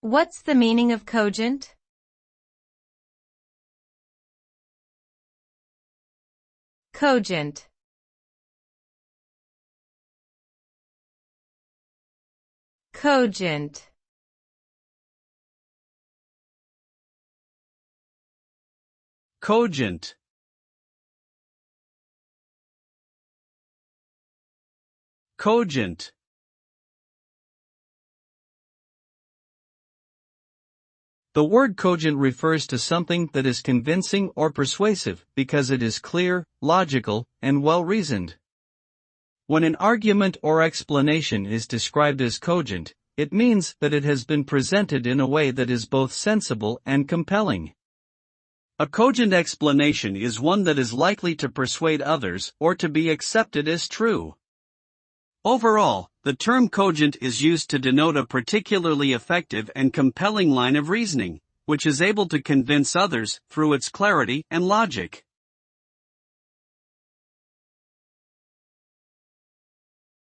What's the meaning of cogent? Cogent. Cogent. Cogent. Cogent. The word cogent refers to something that is convincing or persuasive because it is clear, logical, and well-reasoned. When an argument or explanation is described as cogent, it means that it has been presented in a way that is both sensible and compelling. A cogent explanation is one that is likely to persuade others or to be accepted as true. Overall, the term cogent is used to denote a particularly effective and compelling line of reasoning, which is able to convince others through its clarity and logic.